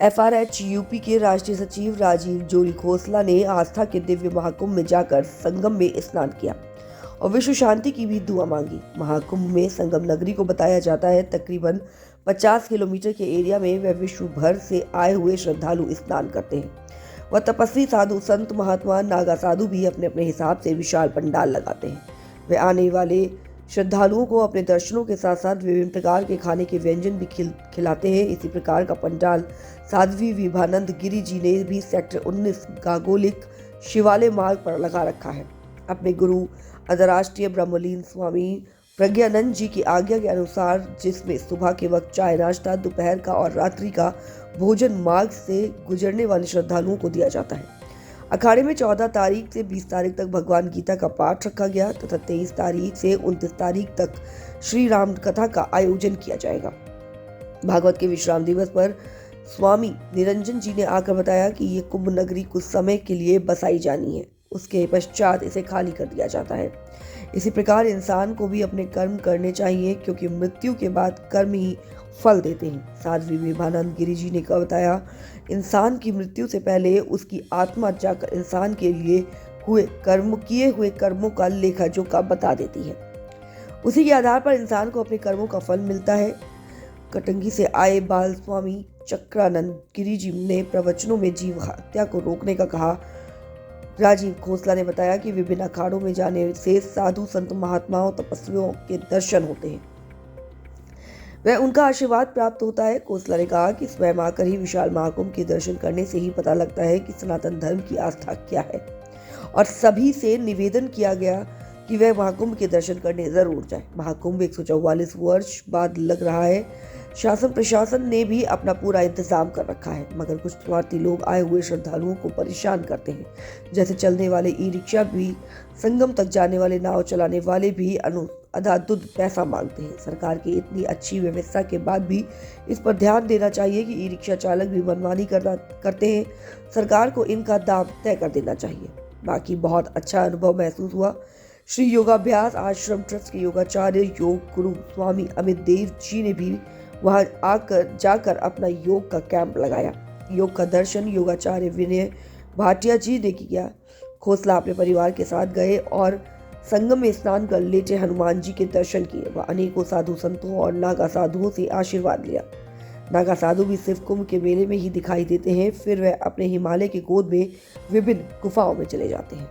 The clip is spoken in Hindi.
एफआरएच यूपी के राष्ट्रीय सचिव राजीव जोरी खोसला ने आस्था के दिव्य महाकुंभ में जाकर संगम में स्नान किया और विश्व शांति की भी दुआ मांगी। महाकुंभ में संगम नगरी को बताया जाता है तकरीबन 50 किलोमीटर के एरिया में वह विश्व भर से आए हुए श्रद्धालु स्नान करते हैं। वह तपस्वी साधु संत महात्मा नागा साधु भी अपने अपने हिसाब से विशाल पंडाल लगाते हैं। वे आने वाले श्रद्धालुओं को अपने दर्शनों के साथ साथ विभिन्न प्रकार के खाने के व्यंजन भी खिलाते हैं। इसी प्रकार का पंडाल साध्वी विभानंद गिरी जी ने भी सेक्टर 19 गागोलिक शिवालय मार्ग पर लगा रखा है। अपने गुरु अंतर्राष्ट्रीय ब्रह्मलीन स्वामी प्रज्ञानंद जी की आज्ञा के अनुसार, जिसमें सुबह के वक्त चाय नाश्ता, दोपहर का और रात्रि का भोजन मार्ग से गुजरने वाले श्रद्धालुओं को दिया जाता है। अखाड़े में 14 तारीख से 20 तारीख तक भगवान गीता का पाठ रखा गया तथा 23 तारीख से 29 तारीख तक श्री राम कथा का आयोजन किया जाएगा। भागवत के विश्राम दिवस पर स्वामी निरंजन जी ने आकर बताया कि ये कुंभ नगरी कुछ समय के लिए बसाई जानी है, उसके पश्चात इसे खाली कर दिया जाता है। इसी प्रकार इंसान को भी अपने कर्म करने चाहिए, क्योंकि मृत्यु के बाद कर्म ही फल देते हैं। साध्वी विभानंद गिरी जी ने बताया, इंसान की मृत्यु से पहले उसकी आत्मा जाकर इंसान के लिए किए हुए कर्मों का लेखा जोखा बता देती है। उसी के आधार पर इंसान को अपने कर्मों का फल मिलता है। कटंगी से आए बाल स्वामी चक्रानंद गिरी जी ने प्रवचनों में जीव हत्या को रोकने का कहा। राजीव खोसला ने बताया कि विभिन्न अखाड़ों में जाने से साधु संत महात्माओं तपस्वियों के दर्शन होते हैं, वह उनका आशीर्वाद प्राप्त होता है। खोसला ने कहा कि स्वयं आकर ही विशाल महाकुंभ के दर्शन करने से ही पता लगता है कि सनातन धर्म की आस्था क्या है, और सभी से निवेदन किया गया कि वह महाकुंभ के दर्शन करने जरूर जाए। महाकुंभ 144 वर्ष बाद लग रहा है। शासन प्रशासन ने भी अपना पूरा इंतजाम कर रखा है, मगर कुछ स्वार्थी लोग आए हुए श्रद्धालुओं को परेशान करते हैं। जैसे चलने वाले ई रिक्शा भी, संगम तक जाने वाले नाव चलाने वाले भी अधाधुंध पैसा मांगते हैं। सरकार की इतनी अच्छी व्यवस्था के बाद भी इस पर ध्यान देना चाहिए कि ई रिक्शा चालक भी मनमानी करते हैं। सरकार को इनका दाम तय कर देना चाहिए। बाकी बहुत अच्छा अनुभव महसूस हुआ। श्री योगाभ्यास आश्रम ट्रस्ट के योगाचार्य योग गुरु स्वामी अमित देव जी ने भी वहां जाकर अपना योग का कैंप लगाया। योग का दर्शन योगाचार्य विनय भाटिया जी ने किया। खोसला अपने परिवार के साथ गए और संगम में स्नान कर लेटे हनुमान जी के दर्शन किए। वह अनेकों साधु संतों और नागा साधुओं से आशीर्वाद लिया। नागा साधु भी सिर्फ कुंभ के मेले में ही दिखाई देते हैं, फिर वह अपने हिमालय के गोद में विभिन्न गुफाओं में चले जाते हैं।